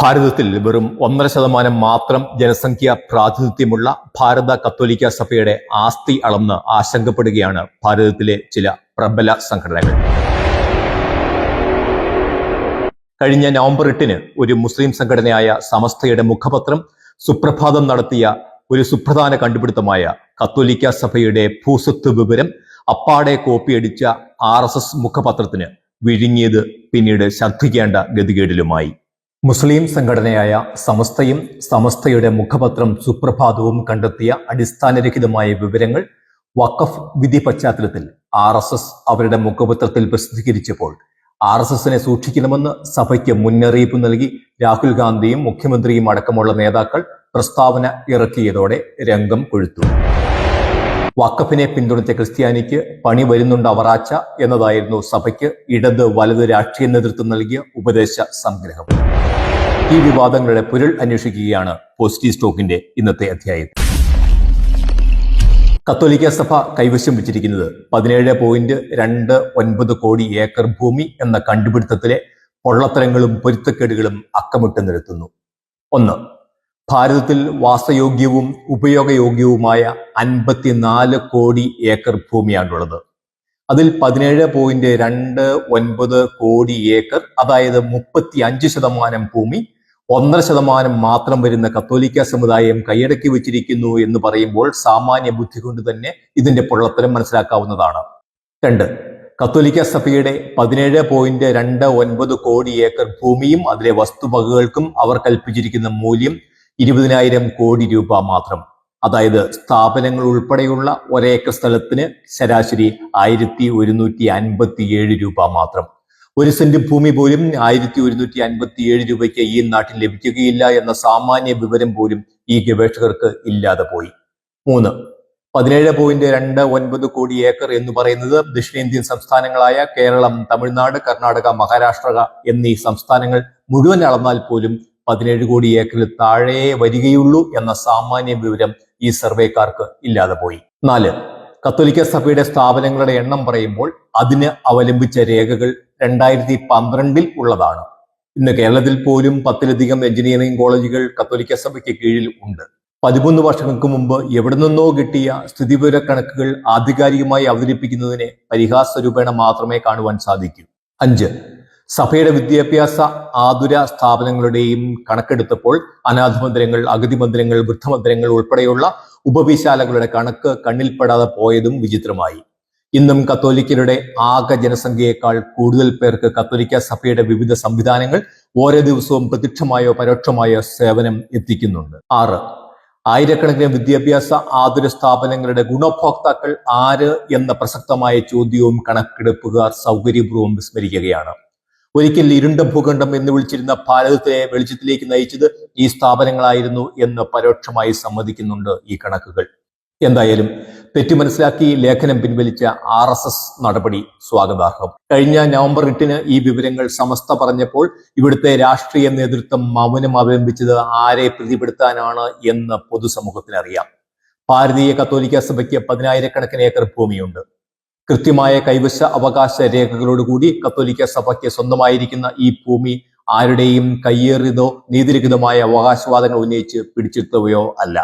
ഭാരതത്തിൽ വെറും 1.5% മാത്രം ജനസംഖ്യ പ്രാതിനിധ്യമുള്ള ഭാരത കത്തോലിക്ക സഭയുടെ ആസ്തി അളന്ന് ആശങ്കപ്പെടുകയാണ് ഭാരതത്തിലെ ചില പ്രബല സംഘടനകൾ. കഴിഞ്ഞ നവംബർ 8-ന് ഒരു മുസ്ലിം സംഘടനയായ സമസ്തയുടെ മുഖപത്രം സുപ്രഭാതം നടത്തിയ ഒരു സുപ്രധാന കണ്ടുപിടുത്തമായ കത്തോലിക്ക സഭയുടെ ഭൂസ്വത്ത് വിവരം അപ്പാടെ കോപ്പിയടിച്ച RSS മുഖപത്രത്തിന് വിഴുങ്ങിയത് പിന്നീട് ഛർദ്ദിക്കേണ്ട ഗതികേടിലുമായി. മുസ്ലിം സംഘടനയായ സമസ്തയും സമസ്തയുടെ മുഖപത്രം സുപ്രഭാതവും കണ്ടെത്തിയ അടിസ്ഥാനരഹിതമായ വിവരങ്ങൾ വഖഫ് വിധി പശ്ചാത്തലത്തിൽ RSS അവരുടെ മുഖപത്രത്തിൽ പ്രസിദ്ധീകരിച്ചപ്പോൾ RSSനെ സൂക്ഷിക്കണമെന്ന് സഭയ്ക്ക് മുന്നറിയിപ്പ് നൽകി രാഹുൽ ഗാന്ധിയും മുഖ്യമന്ത്രിയും അടക്കമുള്ള നേതാക്കൾ പ്രസ്താവന ഇറക്കിയതോടെ രംഗം കൊഴുത്തു. വഖഫിനെ പിന്തുണച്ച ക്രിസ്ത്യാനിക്ക് പണി വരുന്നുണ്ട് അവറാച്ച എന്നതായിരുന്നു സഭയ്ക്ക് ഇടത് വലത് രാഷ്ട്രീയ നേതൃത്വം നൽകിയ ഉപദേശ സംഗ്രഹം. ഈ വിവാദങ്ങളുടെ പൊരുൾ അന്വേഷിക്കുകയാണ് പോസിറ്റീവ് സ്റ്റോക്കിന്റെ ഇന്നത്തെ അധ്യായം. കത്തോലിക്ക സഭ കൈവശം വെച്ചിരിക്കുന്നത് 17.29 കോടി ഏക്കർ ഭൂമി എന്ന കണ്ടുപിടുത്തത്തിലെ പൊള്ളത്തരങ്ങളും പൊരുത്തക്കേടുകളും അക്കമിട്ട് നിരത്തുന്നു. 1. ഭാരതത്തിൽ വാസയോഗ്യവും ഉപയോഗയോഗ്യവുമായ 54 കോടി ഏക്കർ ഭൂമിയാണുള്ളത്. അതിൽ 17.29 കോടി ഏക്കർ, അതായത് 35% ഭൂമി 1.5% മാത്രം വരുന്ന കത്തോലിക്ക സമുദായം കൈയടക്കി വെച്ചിരിക്കുന്നു എന്ന് പറയുമ്പോൾ സാമാന്യ ബുദ്ധി കൊണ്ട് തന്നെ ഇതിന്റെ പൊള്ളത്തരം മനസ്സിലാക്കാവുന്നതാണ്. 2. കത്തോലിക്ക സഭയുടെ 17.29 കോടി ഏക്കർ ഭൂമിയും അതിലെ വസ്തുവകകൾക്കും അവർ കൽപ്പിച്ചിരിക്കുന്ന മൂല്യം 20,000 കോടി രൂപ മാത്രം. അതായത് സ്ഥാപനങ്ങൾ ഉൾപ്പെടെയുള്ള ഒരേക്കർ സ്ഥലത്തിന് ശരാശരി 1,157 രൂപ മാത്രം. 1 സെന്റ് ഭൂമി പോലും 1,157 രൂപയ്ക്ക് ഈ നാട്ടിൽ ലഭിക്കുകയില്ല എന്ന സാമാന്യ വിവരം പോലും ഈ ഗവേഷകർക്ക് ഇല്ലാതെ പോയി. 3. 17.29 കോടി ഏക്കർ എന്ന് പറയുന്നത് ദക്ഷിണേന്ത്യൻ സംസ്ഥാനങ്ങളായ കേരളം, തമിഴ്നാട്, കർണാടക, മഹാരാഷ്ട്ര എന്നീ സംസ്ഥാനങ്ങൾ മുഴുവൻ അളന്നാൽ പോലും 17 കോടി ഏക്കറിൽ താഴെ വരികയുള്ളൂ എന്ന സാമാന്യ വിവരം ഈ സർവേക്കാർക്ക് ഇല്ലാതെ പോയി. 4. കത്തോലിക്ക സഭയുടെ സ്ഥാപനങ്ങളുടെ എണ്ണം പറയുമ്പോൾ അതിന് അവലംബിച്ച രേഖകൾ 2012 ഉള്ളതാണ്. ഇന്ന് കേരളത്തിൽ പോലും 10-ലധികം എഞ്ചിനീയറിംഗ് കോളേജുകൾ കത്തോലിക്ക സഭയ്ക്ക് കീഴിൽ ഉണ്ട്. 13 വർഷങ്ങൾക്ക് മുമ്പ് എവിടെ നിന്നോ കിട്ടിയ സ്ഥിതിവിവര കണക്കുകൾ ആധികാരികമായി അവതരിപ്പിക്കുന്നതിനെ പരിഹാസരൂപേണ മാത്രമേ കാണുവാൻ സാധിക്കൂ. 5. സഭയുടെ വിദ്യാഭ്യാസ ആതുര സ്ഥാപനങ്ങളുടെയും കണക്കെടുത്തപ്പോൾ അനാഥ മന്ദിരങ്ങൾ, അഗതി മന്ദിരങ്ങൾ, വൃദ്ധമന്ദിരങ്ങൾ ഉൾപ്പെടെയുള്ള ഉപവിശാലകളുടെ കണക്ക് കണ്ണിൽപ്പെടാതെ പോയതും വിചിത്രമായി. ഇന്നും കത്തോലിക്കരുടെ ആകെ ജനസംഖ്യയേക്കാൾ കൂടുതൽ പേർക്ക് കത്തോലിക്ക സഭയുടെ വിവിധ സംവിധാനങ്ങൾ ഓരോ ദിവസവും പ്രത്യക്ഷമായോ പരോക്ഷമായോ സേവനം എത്തിക്കുന്നുണ്ട്. 6. ആയിരക്കണക്കിന് വിദ്യാഭ്യാസ ആതുര സ്ഥാപനങ്ങളുടെ ഗുണഭോക്താക്കൾ ആര് എന്ന പ്രസക്തമായ ചോദ്യവും കണക്കെടുപ്പുകാർ സൗകര്യപൂർവ്വം വിസ്മരിക്കുകയാണ്. ഒരിക്കൽ ഇരുണ്ട ഭൂഖണ്ഡം എന്ന് വിളിച്ചിരുന്ന ഭാരതത്തെ വെളിച്ചത്തിലേക്ക് നയിച്ചത് ഈ സ്ഥാപനങ്ങളായിരുന്നു എന്ന് പരോക്ഷമായി സമ്മതിക്കുന്നുണ്ട് ഈ കണക്കുകൾ. എന്തായാലും തെറ്റു മനസ്സിലാക്കി ലേഖനം പിൻവലിച്ച RSS നടപടി സ്വാഗതാർഹം. കഴിഞ്ഞ നവംബർ 8-ന് ഈ വിവരങ്ങൾ സമസ്ത പറഞ്ഞപ്പോൾ ഇവിടുത്തെ രാഷ്ട്രീയ നേതൃത്വം മൗനം അവലംബിച്ചത് ആരെ പ്രതിപ്പെടുത്താനാണ് എന്ന് പൊതുസമൂഹത്തിന് അറിയാം. ഭാരതീയ കത്തോലിക്ക സഭയ്ക്ക് 10,000-കണക്കിന് ഏക്കർ ഭൂമിയുണ്ട്. കൃത്യമായ കൈവശ അവകാശ രേഖകളോടുകൂടി കത്തോലിക്ക സഭയ്ക്ക് സ്വന്തമായിരിക്കുന്ന ഈ ഭൂമി ആരുടെയും കയ്യേറിയതോ നീതിരഹിതമായ അവകാശവാദങ്ങൾ ഉന്നയിച്ച് പിടിച്ചെടുത്തവയോ അല്ല.